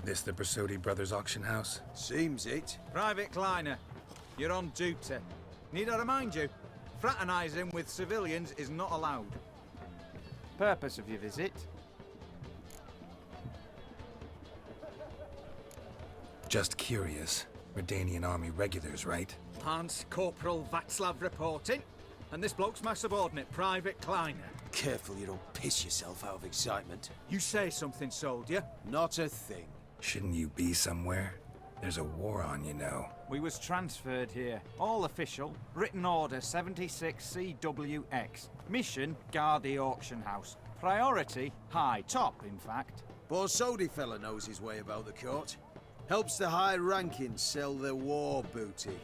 This the Borsodi Brothers auction house? Seems it. Private Kleiner, you're on duty. Need I remind you, fraternizing with civilians is not allowed. Purpose of your visit? Just curious. Redanian army regulars, right? Lance Corporal Václav reporting. And this bloke's my subordinate, Private Kleiner. Careful you don't piss yourself out of excitement. You say something, soldier? Not a thing. Shouldn't you be somewhere? There's a war on, you know. We was transferred here. All official. Written order 76 CWX. Mission, guard the auction house. Priority, high. Top, in fact. Borsodi fella knows his way about the court. Helps the high rankings sell their war booty.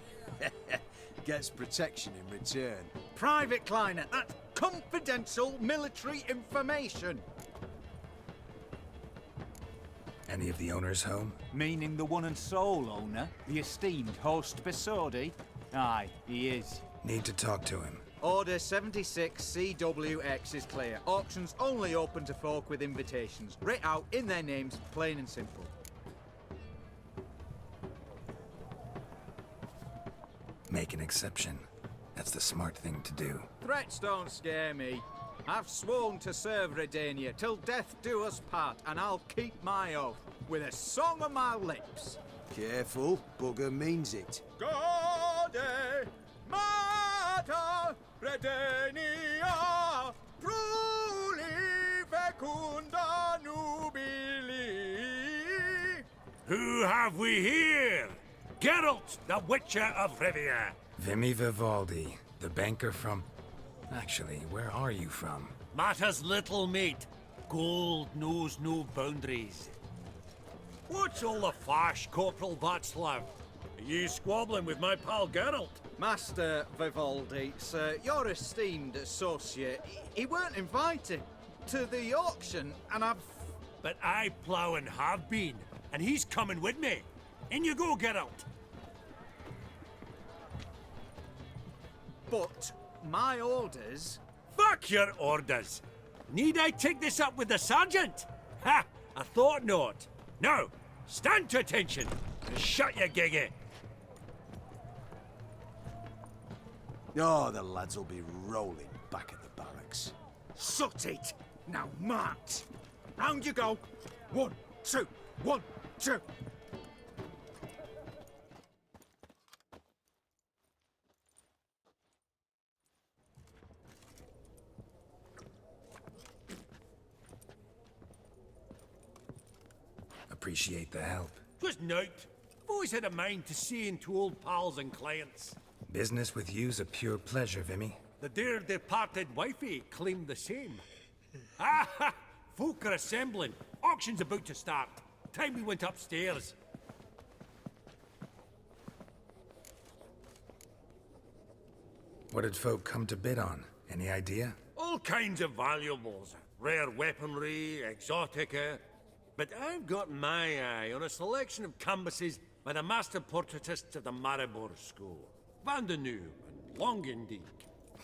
Gets protection in return. Private Kleiner, that's confidential military information. Any of the owners home? Meaning the one and sole owner, the esteemed host Borsodi? Aye, he is. Need to talk to him. Order 76 CWX is clear. Auctions only open to folk with invitations. Writ out in their names, plain and simple. Make an exception. That's the smart thing to do. Threats don't scare me. I've sworn to serve Redania till death do us part, and I'll keep my oath with a song on my lips. Careful, bugger means it. Gaude Mater Redania Pruli Fecunda Nubili. Who have we here? Geralt, the Witcher of Rivia. Vimy Vivaldi, the banker from... Actually, where are you from? Matters little, mate. Gold knows no boundaries. What's all the fash, Corporal Václav? Are you squabbling with my pal Geralt? Master Vivaldi, sir, your esteemed associate, he weren't invited to the auction, and I've... But I plough and have been, and he's coming with me. In you go, Geralt. But my orders... Fuck your orders. Need I take this up with the sergeant? Ha! I thought not. Now, stand to attention and shut your giggy. Oh, the lads will be rolling back at the barracks. Sut it! Now march! Round you go! 1, 2, 1, 2! Appreciate the help. Just note, I've always had a mind to see into old pals and clients. Business with you's a pure pleasure, Vimy. The dear departed wifey claimed the same. Ah ha! Folk are assembling. Auction's about to start. Time we went upstairs. What did folk come to bid on? Any idea? All kinds of valuables. Rare weaponry, exotica. But I've got my eye on a selection of canvases by the master portraitists of the Maribor School. Van de New and Longendijk.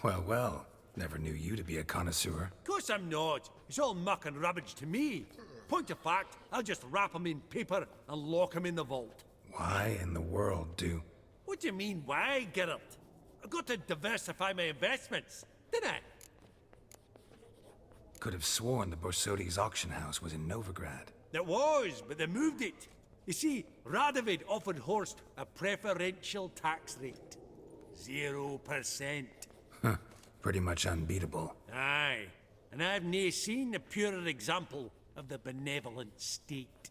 Well, well. Never knew you to be a connoisseur. Of course I'm not. It's all muck and rubbish to me. Point of fact, I'll just wrap 'em in paper and lock 'em in the vault. Why in the world do... What do you mean, why, Geralt? I've got to diversify my investments, didn't I? Could have sworn the Borsodi's auction house was in Novigrad. There was, but they moved it. You see, Radovid offered Horst a preferential tax rate. 0%. Huh. Pretty much unbeatable. Aye. And I've nae seen a purer example of the benevolent state.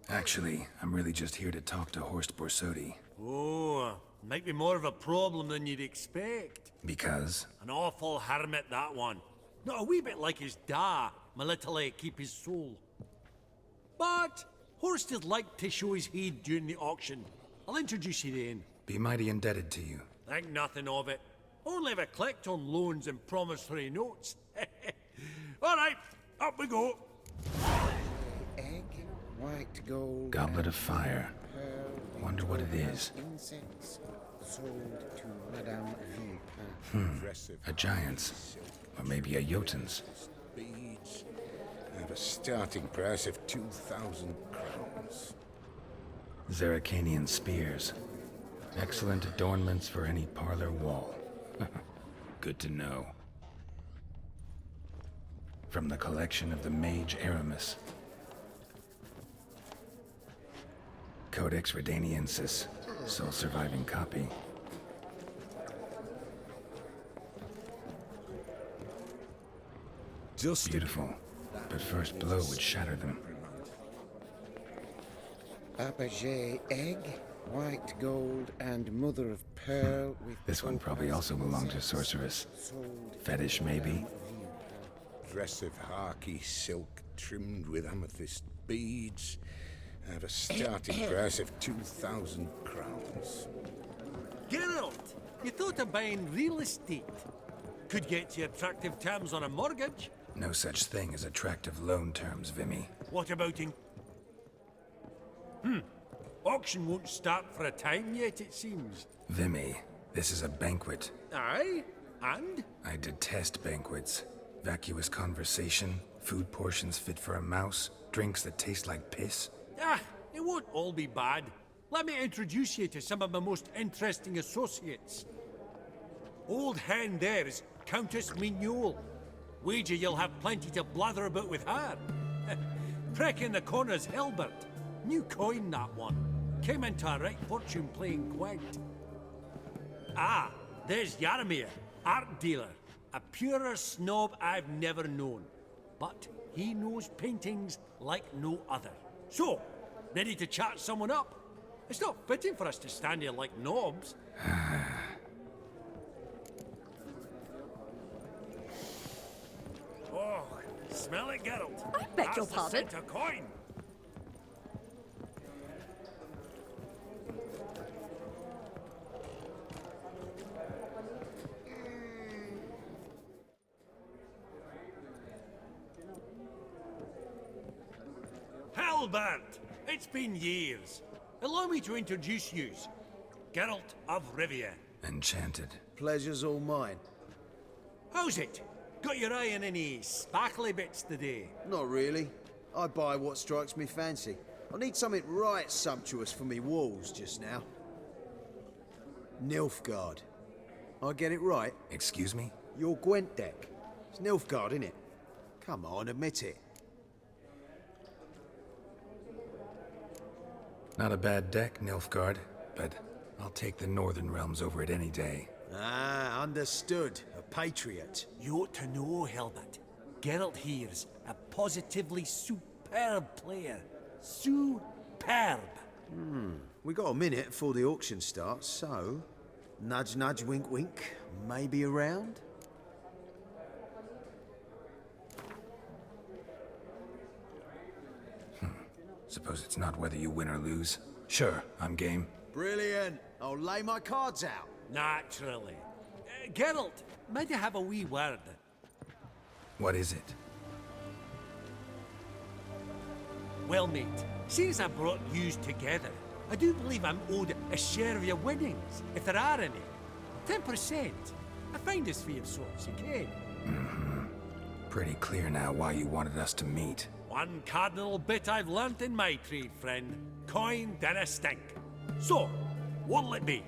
Actually, I'm really just here to talk to Horst Borsodi. Oh, might be more of a problem than you'd expect. Because? An awful hermit, that one. Not a wee bit like his da, my little keep his soul. But Horst would like to show his heed during the auction. I'll introduce you then. Be mighty indebted to you. Think nothing of it. Only ever clicked on loans and promissory notes. All right, up we go. Egg, white gold. Goblet of fire. Wonder what it is. Incense sold to Madame Vipin. A giant's. Or maybe a Jotun's. Have a starting price of 2,000 crowns. Zeracanian spears. Excellent adornments for any parlor wall. Good to know. From the collection of the Mage Aramis. Codex Redaniensis, sole surviving copy. Just Beautiful, but first blow would shatter them. Apogee egg, white gold, and mother of pearl with... This one probably also belonged to Sorceress. Fetish, maybe? Dress of harky silk trimmed with amethyst beads. Have a starting price of 2,000 crowns. Geralt, you thought of buying real estate. Could get you attractive terms on a mortgage. No such thing as attractive loan terms, Vimy. What about in... Auction won't start for a time yet, it seems. Vimy, this is a banquet. Aye? And? I detest banquets. Vacuous conversation, food portions fit for a mouse, drinks that taste like piss. Ah, it won't all be bad. Let me introduce you to some of my most interesting associates. Old hen there is Countess Mignol. Wager you'll have plenty to blather about with her. Prick in the corner's Hilbert. New coin, that one. Came into a right fortune playing Gwent. Ah, there's Yarmir, art dealer. A purer snob I've never known. But he knows paintings like no other. So, ready to chat someone up? It's not fitting for us to stand here like knobs. Oh, smell it, Geralt. I beg your pardon? That's a coin. Halbert! It's been years. Allow me to introduce yous. Geralt of Rivia. Enchanted. Pleasure's all mine. How's it? Got your eye on any sparkly bits today? Not really. I buy what strikes me fancy. I need something right sumptuous for me walls just now. Nilfgaard. I get it right? Excuse me? Your Gwent deck. It's Nilfgaard, innit? Come on, admit it. Not a bad deck, Nilfgaard, but I'll take the Northern Realms over it any day. Ah, understood. A patriot. You ought to know, Hilbert. Geralt here's a positively superb player. Superb. We got a minute before the auction starts, so... Nudge, nudge, wink, wink. Maybe around? Suppose it's not whether you win or lose. Sure, I'm game. Brilliant. I'll lay my cards out. Naturally. Geralt, might I have a wee word? What is it? Well, mate, since I brought yous together, I do believe I'm owed a share of your winnings, if there are any. 10%. A finder's fee of sorts, you can. Pretty clear now why you wanted us to meet. One cardinal bit I've learnt in my trade, friend. Coin dinna stink. So, what'll it be?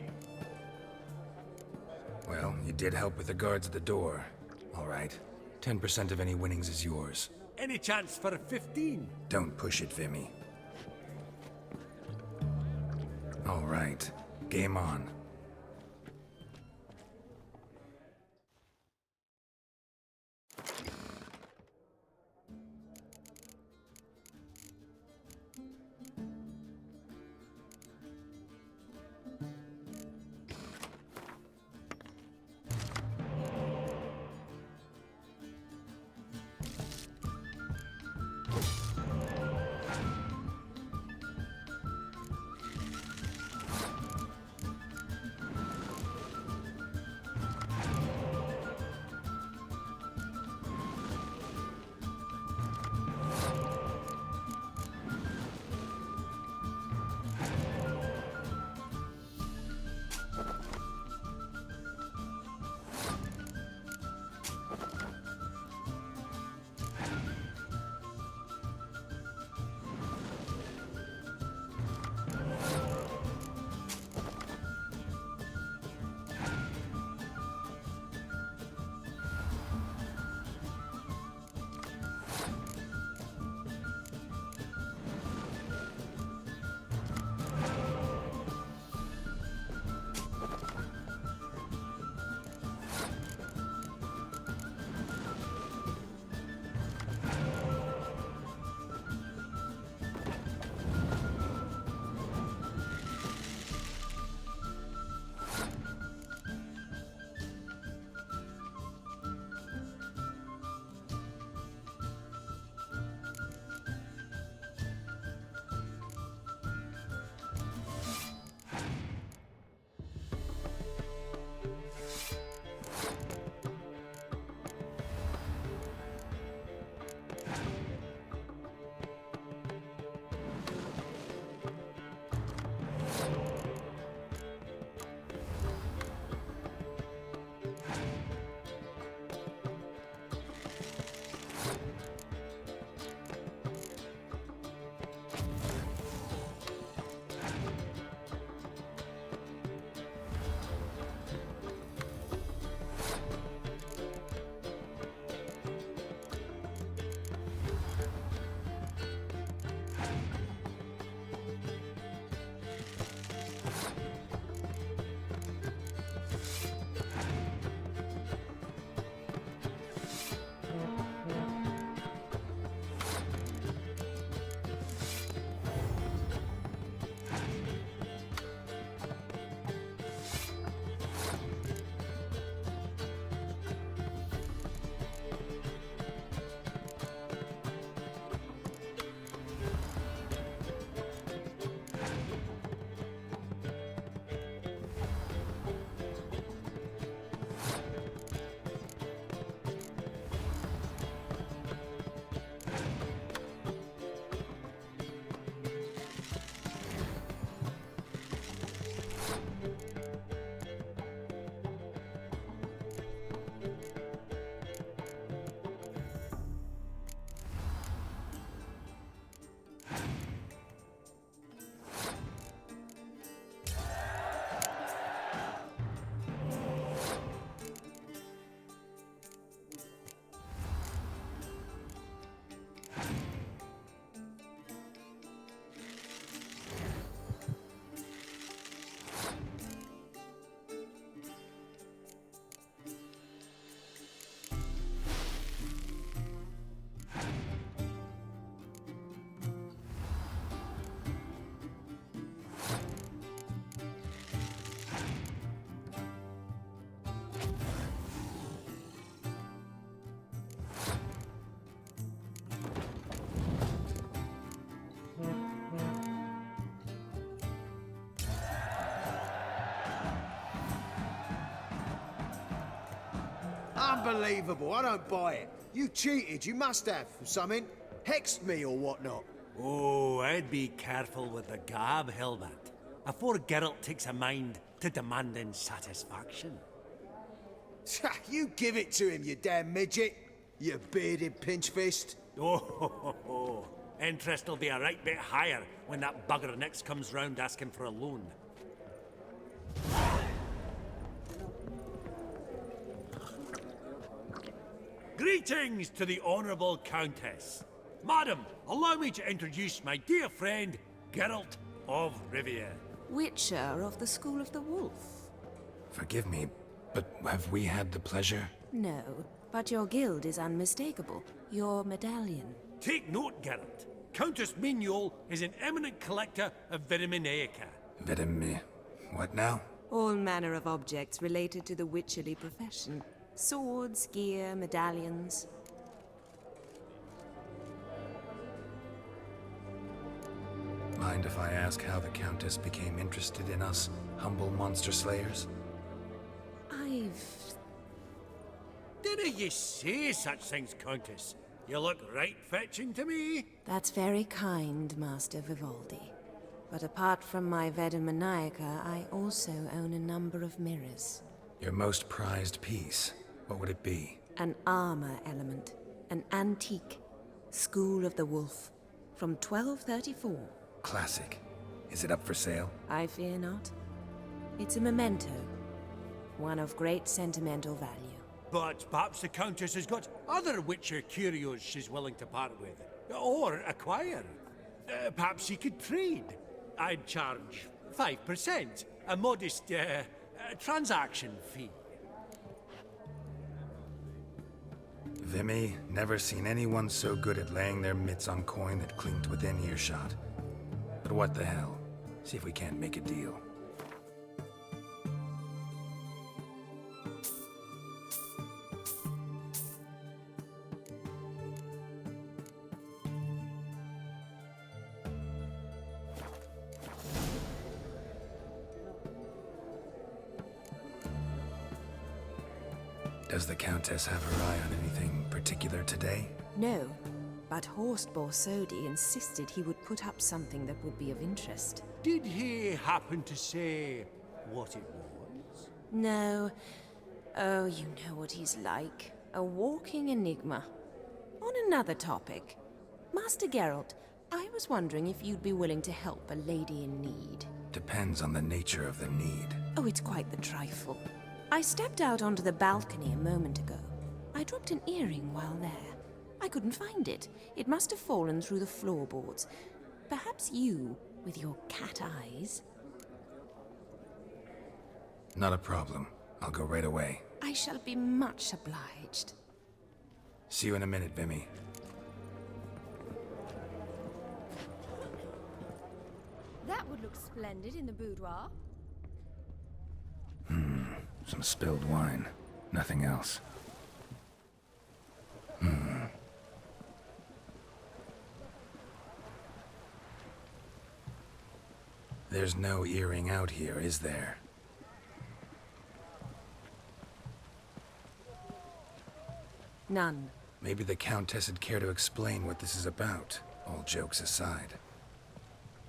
Well, you did help with the guards at the door. All right. 10% of any winnings is yours. Any chance for a 15? Don't push it, Vimy. All right. Game on. Unbelievable, I don't buy it. You cheated, you must have, or something. Hexed me or whatnot. Oh, I'd be careful with the gab, Hilbert, afore Geralt takes a mind to demanding satisfaction. You give it to him, you damn midget. You bearded pinchfist. Oh, interest will be a right bit higher when that bugger next comes round asking for a loan. Greetings to the Honourable Countess. Madam, allow me to introduce my dear friend, Geralt of Rivia. Witcher of the School of the Wolf. Forgive me, but have we had the pleasure? No, but your guild is unmistakable. Your medallion. Take note, Geralt. Countess Mignol is an eminent collector of Vitaminaica. What now? All manner of objects related to the witcherly profession. Swords, gear, medallions. Mind if I ask how the Countess became interested in us, humble monster slayers? Didn't you say such things, Countess? You look right fetching to me. That's very kind, Master Vivaldi. But apart from my Vitaminaica, I also own a number of mirrors. Your most prized piece, what would it be? An armor element. An antique. School of the Wolf. From 1234. Classic. Is it up for sale? I fear not. It's a memento. One of great sentimental value. But perhaps the Countess has got other Witcher curios she's willing to part with. Or acquire. Perhaps she could trade. I'd charge 5%. A modest, transaction fee. Vimy, never seen anyone so good at laying their mitts on coin that clinked within earshot. But what the hell? See if we can't make a deal. Does the Countess have her eye on anything particular today? No, but Horst Borsodi insisted he would put up something that would be of interest. Did he happen to say what it was? No. Oh, you know what he's like. A walking enigma. On another topic. Master Geralt, I was wondering if you'd be willing to help a lady in need. Depends on the nature of the need. Oh, it's quite the trifle. I stepped out onto the balcony a moment ago. I dropped an earring while there. I couldn't find it. It must have fallen through the floorboards. Perhaps you, with your cat eyes... Not a problem. I'll go right away. I shall be much obliged. See you in a minute, Vimy. That would look splendid in the boudoir. Some spilled wine. Nothing else. There's no earring out here, is there? None. Maybe the Countess would care to explain what this is about, all jokes aside.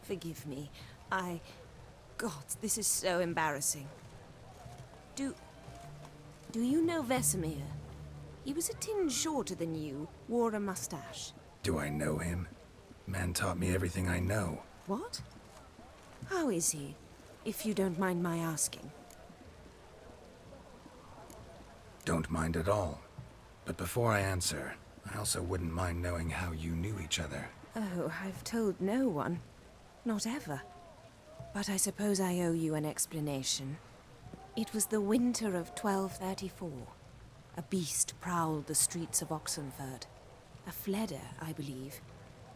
Forgive me. God, this is so embarrassing. Do you know Vesemir? He was a tinge shorter than you, wore a mustache. Do I know him? Man taught me everything I know. What? How is he, if you don't mind my asking? Don't mind at all. But before I answer, I also wouldn't mind knowing how you knew each other. Oh, I've told no one. Not ever. But I suppose I owe you an explanation. It was the winter of 1234. A beast prowled the streets of Oxenford. A fleder, I believe.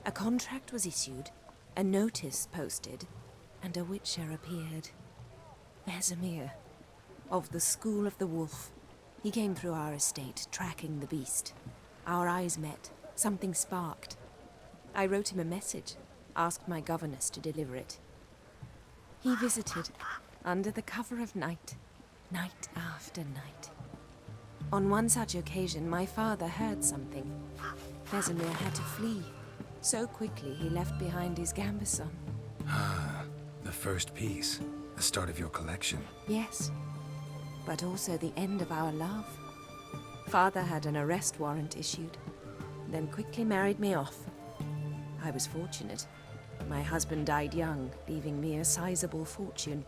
A contract was issued, a notice posted, and a witcher appeared. Vesemir, of the School of the Wolf. He came through our estate, tracking the beast. Our eyes met. Something sparked. I wrote him a message, asked my governess to deliver it. He visited, under the cover of night, night after night. On one such occasion, my father heard something. Vesemir had to flee. So quickly, he left behind his gambeson. Ah, the first piece. The start of your collection. Yes, but also the end of our love. Father had an arrest warrant issued, then quickly married me off. I was fortunate. My husband died young, leaving me a sizable fortune.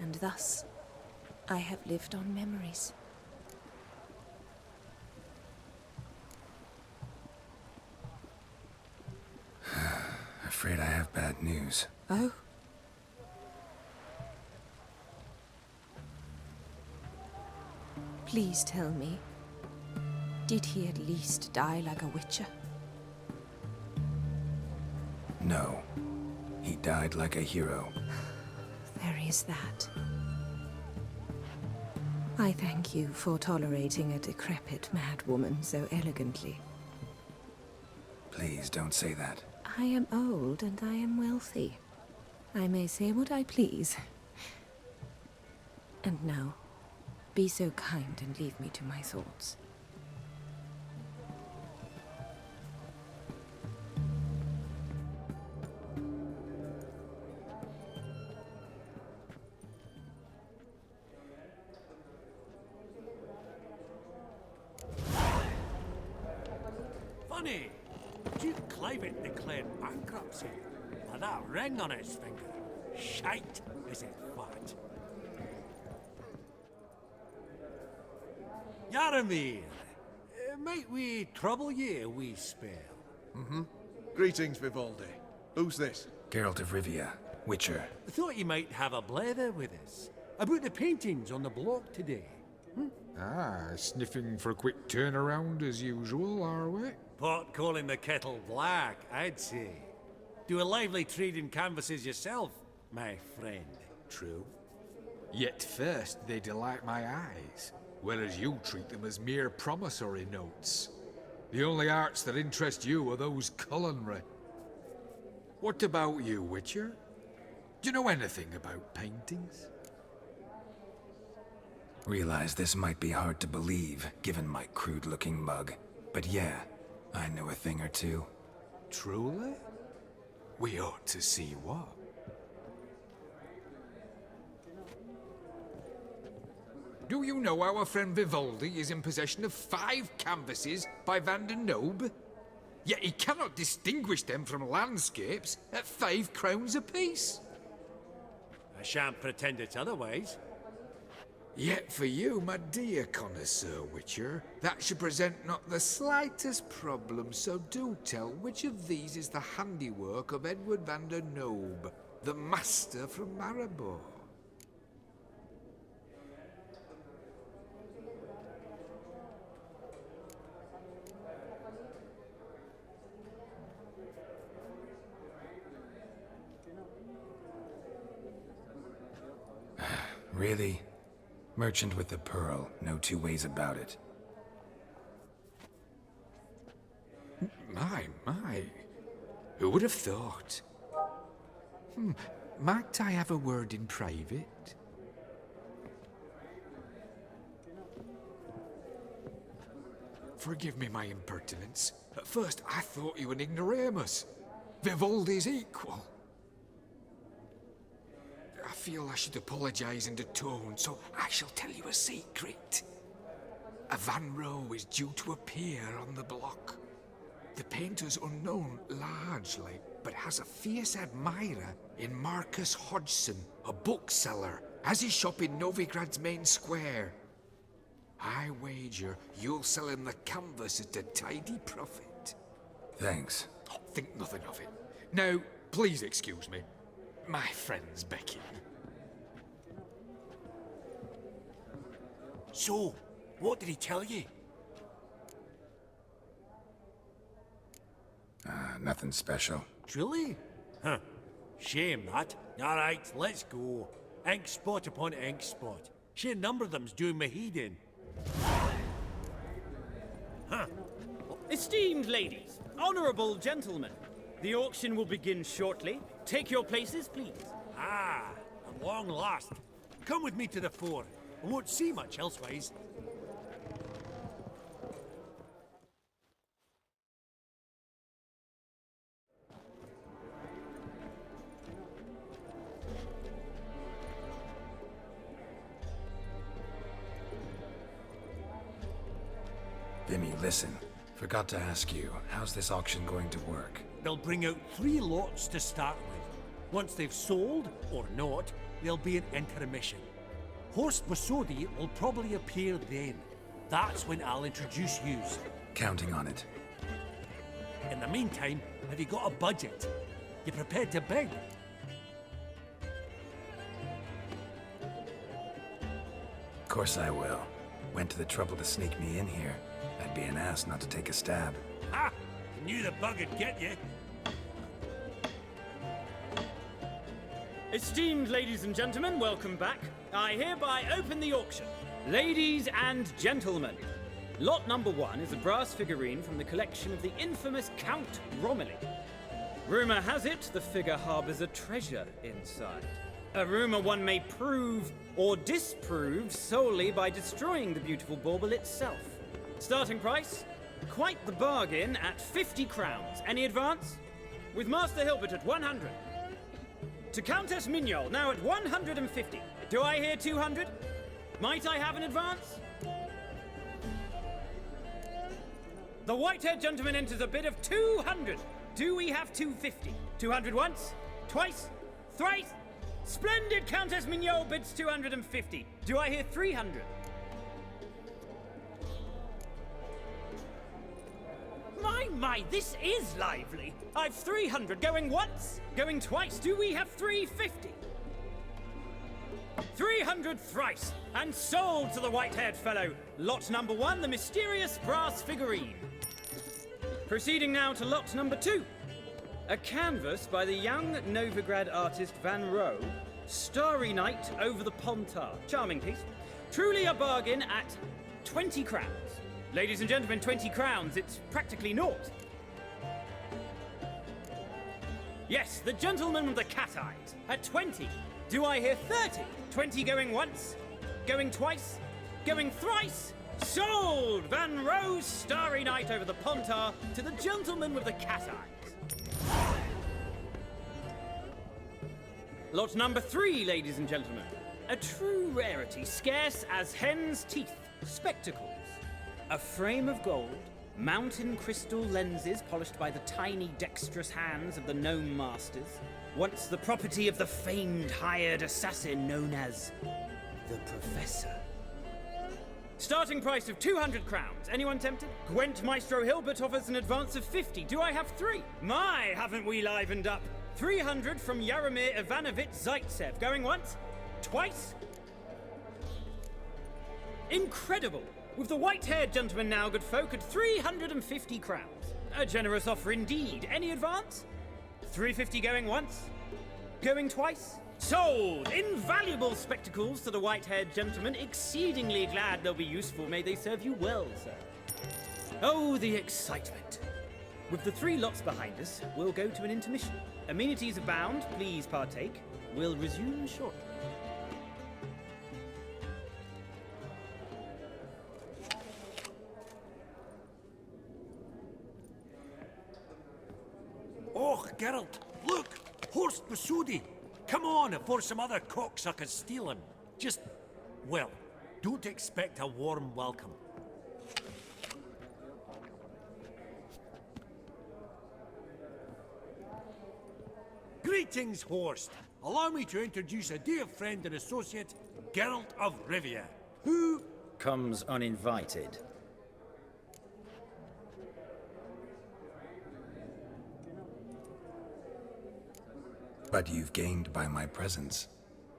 And thus, I have lived on memories. Afraid I have bad news. Oh? Please tell me, did he at least die like a witcher? No. He died like a hero. There is that. I thank you for tolerating a decrepit madwoman so elegantly. Please don't say that. I am old and I am wealthy. I may say what I please. And now, be so kind and leave me to my thoughts. Funny, Duke Clivet declared bankruptcy with that ring on his finger. Shite, is it fat? Yaramir, might we trouble ye a wee spell? Greetings, Vivaldi. Who's this? Geralt of Rivia, Witcher. Thought you might have a blether with us about the paintings on the block today. Ah, sniffing for a quick turnaround as usual, are we? Pot calling the kettle black, I'd say. Do a lively trade in canvases yourself, my friend. True. Yet first they delight my eyes, whereas you treat them as mere promissory notes. The only arts that interest you are those culinary. What about you, Witcher? Do you know anything about paintings? Realize this might be hard to believe, given my crude-looking mug. But yeah, I know a thing or two. Truly? We ought to see what. Do you know our friend Vivaldi is in possession of 5 canvases by Van der Nobe? Yet he cannot distinguish them from landscapes at 5 crowns apiece. I shan't pretend it's otherwise. Yet for you, my dear connoisseur Witcher, that should present not the slightest problem, so do tell which of these is the handiwork of Edward van der Nobe, the master from Maribor. Really? Merchant with the pearl, no two ways about it. My. Who would have thought? Might I have a word in private? Forgive me my impertinence. At first I thought you an ignoramus. Vivaldi's equal. I feel I should apologize in tone, so I shall tell you a secret. A Van Row is due to appear on the block. The painter's unknown largely, but has a fierce admirer in Marcus Hodgson, a bookseller, has his shop in Novigrad's main square. I wager you'll sell him the canvas at a tidy profit. Thanks. Oh, think nothing of it. Now, please excuse me. My friend's beckoning. So, what did he tell you? Nothing special. Truly? Huh. Shame that. Alright, let's go. Ink spot upon ink spot. Sheer number of them's doing me heed in. Huh. Esteemed ladies, honorable gentlemen, the auction will begin shortly. Take your places, please. Ah, at long last. Come with me to the fore. I won't see much elsewise. Vimy, listen. Forgot to ask you, how's this auction going to work? They'll bring out 3 lots to start with. Once they've sold, or not, there'll be an intermission. Horst Borsodi will probably appear then. That's when I'll introduce yous. Counting on it. In the meantime, have you got a budget? You prepared to bid? Of course I will. Went to the trouble to sneak me in here. I'd be an ass not to take a stab. Ha! Knew the bug would get you. Esteemed ladies and gentlemen, welcome back. I hereby open the auction. Ladies and gentlemen, lot number 1 is a brass figurine from the collection of the infamous Count Romilly. Rumour has it the figure harbours a treasure inside. A rumour one may prove or disprove solely by destroying the beautiful bauble itself. Starting price? Quite the bargain at 50 crowns. Any advance? With Master Hilbert at 100. To Countess Mignol, now at 150. Do I hear 200? Might I have an advance? The white-haired gentleman enters a bid of 200. Do we have 250? 200 once? Twice? Thrice? Splendid! Countess Mignol bids 250. Do I hear 300? My, this is lively. I've 300 going once, going twice. Do we have 350? 300 thrice, and sold to the white-haired fellow. Lot number 1, the mysterious brass figurine. Proceeding now to lot number 2. A canvas by the young Novigrad artist Van Rohe, Starry Night over the Pontar. Charming piece. Truly a bargain at 20 crowns. Ladies and gentlemen, 20 crowns, it's practically naught. Yes, the gentleman with the cat eyes, at 20. Do I hear 30? 20 going once, going twice, going thrice? Sold! Van Rohe's Starry Night over the Pontar to the gentleman with the cat eyes. Lot number 3, ladies and gentlemen. A true rarity, scarce as hen's teeth. Spectacles. A frame of gold, mountain crystal lenses polished by the tiny dexterous hands of the gnome masters, once the property of the famed hired assassin known as the Professor. Starting price of 200 crowns. Anyone tempted? Gwent Maestro Hilbert offers an advance of 50. Do I have 3? My, haven't we livened up? 300 from Yaromir Ivanovich Zaitsev. Going once? Twice? Incredible! With the white-haired gentleman now, good folk, at 350 crowns. A generous offer indeed. Any advance? 350 going once? Going twice? Sold! Invaluable spectacles to the white-haired gentleman. Exceedingly glad they'll be useful. May they serve you well, sir. Oh, the excitement. With the 3 lots behind us, we'll go to an intermission. Amenities abound. Please partake. We'll resume shortly. Oh, Geralt, look! Horst Borsodi! Come on before some other cocksuckers steal him. Just, well, don't expect a warm welcome. Greetings, Horst. Allow me to introduce a dear friend and associate, Geralt of Rivia, who comes uninvited. But you've gained by my presence.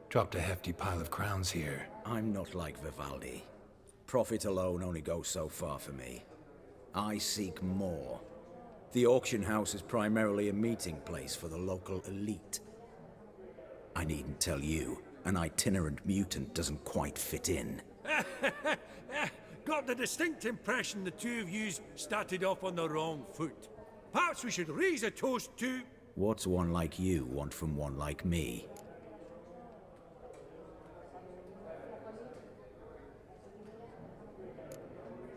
Dropped a hefty pile of crowns here. I'm not like Vivaldi. Profit alone only goes so far for me. I seek more. The auction house is primarily a meeting place for the local elite. I needn't tell you, an itinerant mutant doesn't quite fit in. got the distinct impression the two of yous started off on the wrong foot. Perhaps we should raise a toast to... What's one like you want from one like me?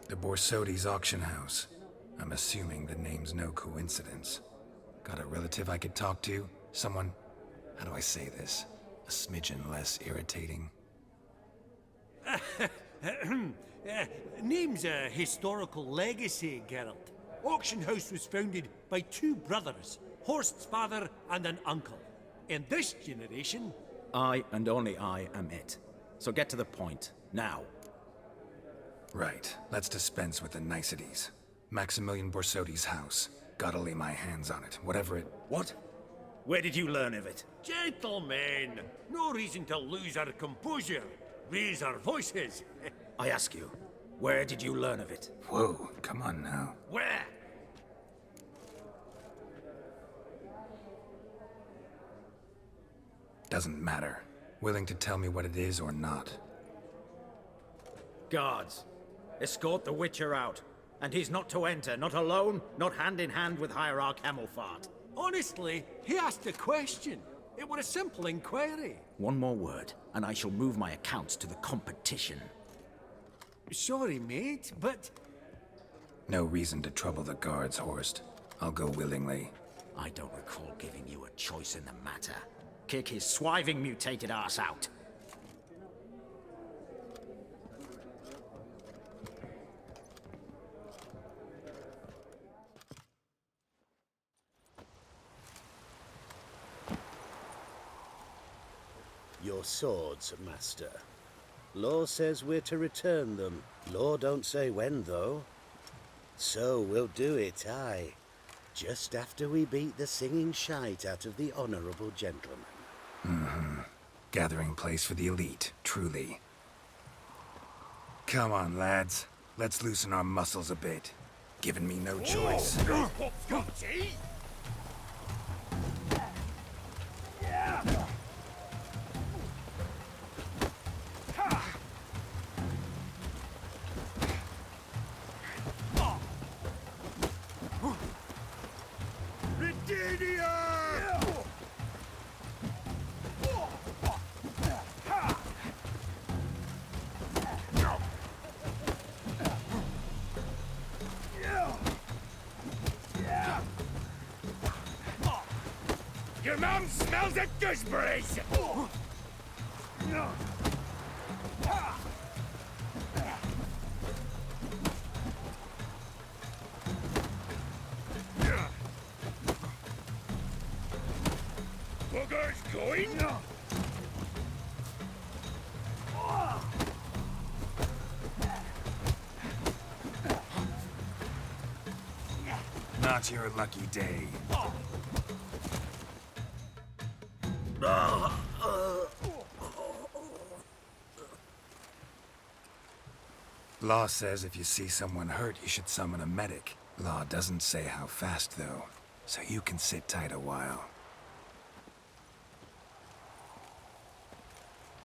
The Borsodi's auction house. I'm assuming the name's no coincidence. Got a relative I could talk to? Someone, how do I say this? A smidgen less irritating. Name's a historical legacy, Geralt. Auction house was founded by two brothers, Horst's father and an uncle. In this generation... I and only I am it. So get to the point, now. Right, let's dispense with the niceties. Maximilian Borsodi's house. Gotta lay my hands on it, whatever it... What? Where did you learn of it? Gentlemen, no reason to lose our composure. Raise our voices. I ask you, where did you learn of it? Whoa, come on now. Where? Doesn't matter. Willing to tell me what it is or not. Guards, escort the Witcher out. And he's not to enter, not alone, not hand in hand with Hierarch Hemmelfart. Honestly, he asked a question. It was a simple inquiry. One more word, and I shall move my accounts to the competition. Sorry, mate, but... No reason to trouble the guards, Horst. I'll go willingly. I don't recall giving you a choice in the matter. Kick his swiving mutated ass out. Your swords, Master. Law says we're to return them. Law don't say when, though. So we'll do it, aye. Just after we beat the singing shite out of the honourable gentleman. Mm-hmm. Gathering place for the elite, truly. Come on, lads. Let's loosen our muscles a bit. Giving me no choice. Your mom smells of gooseberries! Bugger's going? Not your lucky day. Law says if you see someone hurt, you should summon a medic. Law doesn't say how fast, though, so you can sit tight a while.